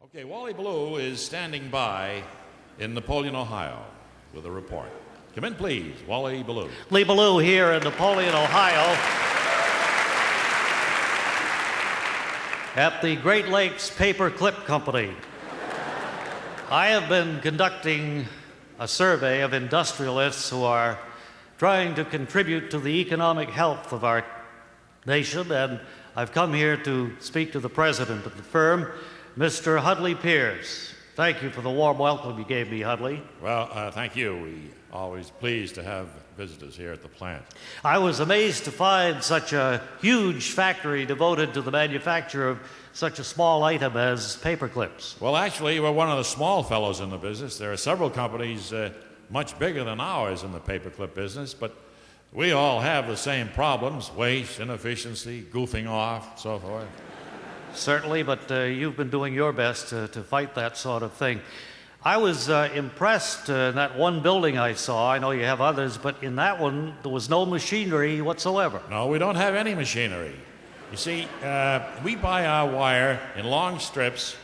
Okay, Wally Ballou is standing by in Napoleon, Ohio, with a report. Come in, please, Wally Ballou. Lee Ballou here in Napoleon, Ohio, at the Great Lakes Paperclip Company. I have been conducting a survey of industrialists who are trying to contribute to the economic health of our nation, and I've come here to speak to the president of the firm, Mr. Hudley Pierce. Thank you for the warm welcome you gave me, Hudley. Well, thank you. We're always pleased to have visitors here at the plant. I was amazed to find such a huge factory devoted to the manufacture of such a small item as paper clips. Well, actually, we're one of the small fellows in the business. There are several companies much bigger than ours in the paperclip business, but we all have the same problems: waste, inefficiency, goofing off, so forth. Certainly, but you've been doing your best to fight that sort of thing. I was impressed in that one building I saw. I know you have others, but in that one, there was no machinery whatsoever. No, we don't have any machinery. You see, we buy our wire in long strips,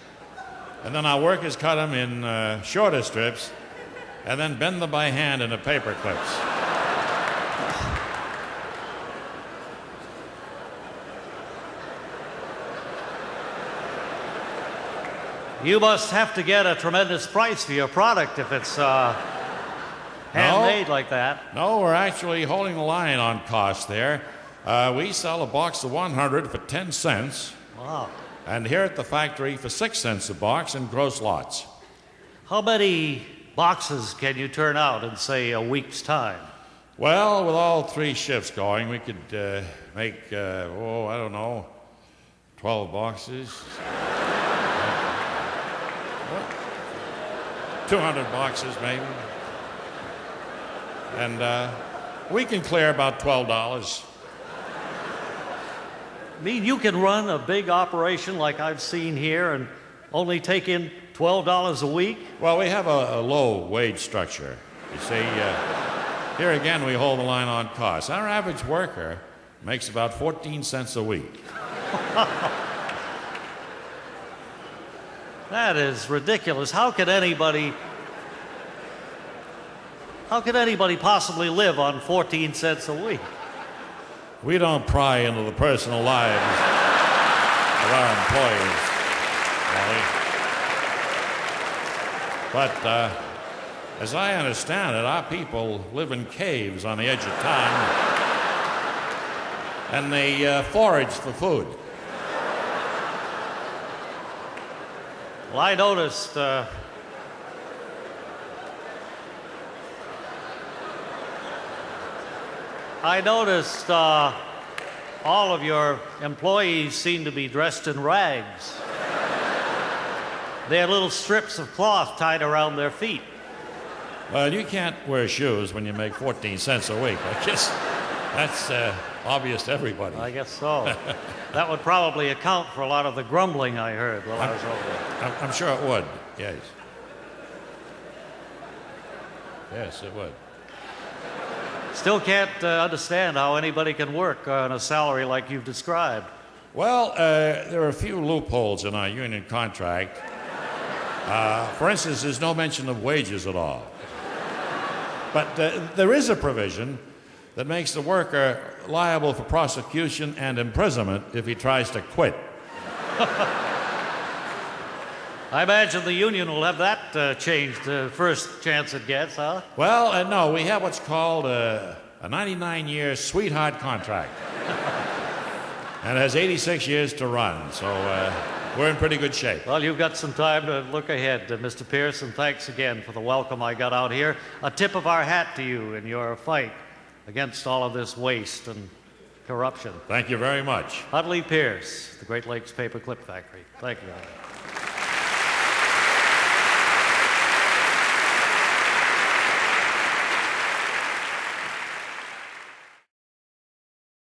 and then our workers cut them in shorter strips, and then bend them by hand into paper clips. You must have to get a tremendous price for your product if it's handmade like that. No, we're actually holding the line on cost there. We sell a box of 100 for 10 cents. Wow. And here at the factory for 6 cents a box in gross lots. How many boxes can you turn out in, say, a week's time? Well, with all 3 shifts going, we could make, I don't know, 12 boxes. 200 boxes, maybe. And we can clear about $12. I mean, you can run a big operation like I've seen here and only take in $12 a week? Well, we have a low wage structure. You see, here again, we hold the line on costs. Our average worker makes about 14 cents a week. That is ridiculous. How could anybody possibly live on 14 cents a week? We don't pry into the personal lives of our employees, Wally. But as I understand it, our people live in caves on the edge of town, and they forage for food. Well, I noticed all of your employees seem to be dressed in rags. They had little strips of cloth tied around their feet. Well, you can't wear shoes when you make 14 cents a week. I guess that's obvious to everybody. I guess so. That would probably account for a lot of the grumbling I heard while I was over there. I'm sure it would, yes. Yes, it would. Still can't understand how anybody can work on a salary like you've described. Well, there are a few loopholes in our union contract. For instance, there's no mention of wages at all. But there is a provision that makes the worker liable for prosecution and imprisonment if he tries to quit. I imagine the union will have that changed the first chance it gets, huh? Well, no, we have what's called a 99-year sweetheart contract. And it has 86 years to run, so we're in pretty good shape. Well, you've got some time to look ahead, Mr. Pierce, and thanks again for the welcome I got out here. A tip of our hat to you in your fight against all of this waste and corruption. Thank you very much. Hudley Pierce, the Great Lakes Paperclip Factory. Thank you.